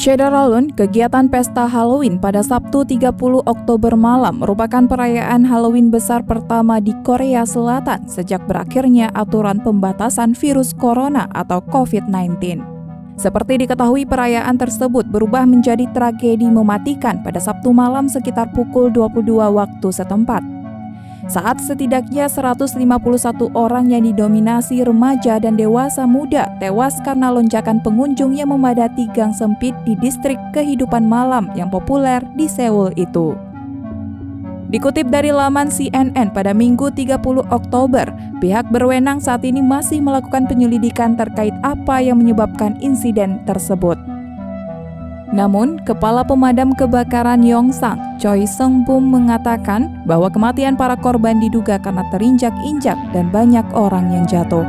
Syederalun, kegiatan pesta Halloween pada Sabtu 30 Oktober malam merupakan perayaan Halloween besar pertama di Korea Selatan sejak berakhirnya aturan pembatasan virus corona atau COVID-19. Seperti diketahui, perayaan tersebut berubah menjadi tragedi mematikan pada Sabtu malam sekitar pukul 22 waktu setempat. Saat setidaknya 151 orang yang didominasi remaja dan dewasa muda tewas karena lonjakan pengunjung yang memadati gang sempit di distrik kehidupan malam yang populer di Seoul itu. Dikutip dari laman CNN pada Minggu 30 Oktober, pihak berwenang saat ini masih melakukan penyelidikan terkait apa yang menyebabkan insiden tersebut. Namun, Kepala Pemadam Kebakaran Yongsan, Choi Seung-bum mengatakan bahwa kematian para korban diduga karena terinjak-injak dan banyak orang yang jatuh.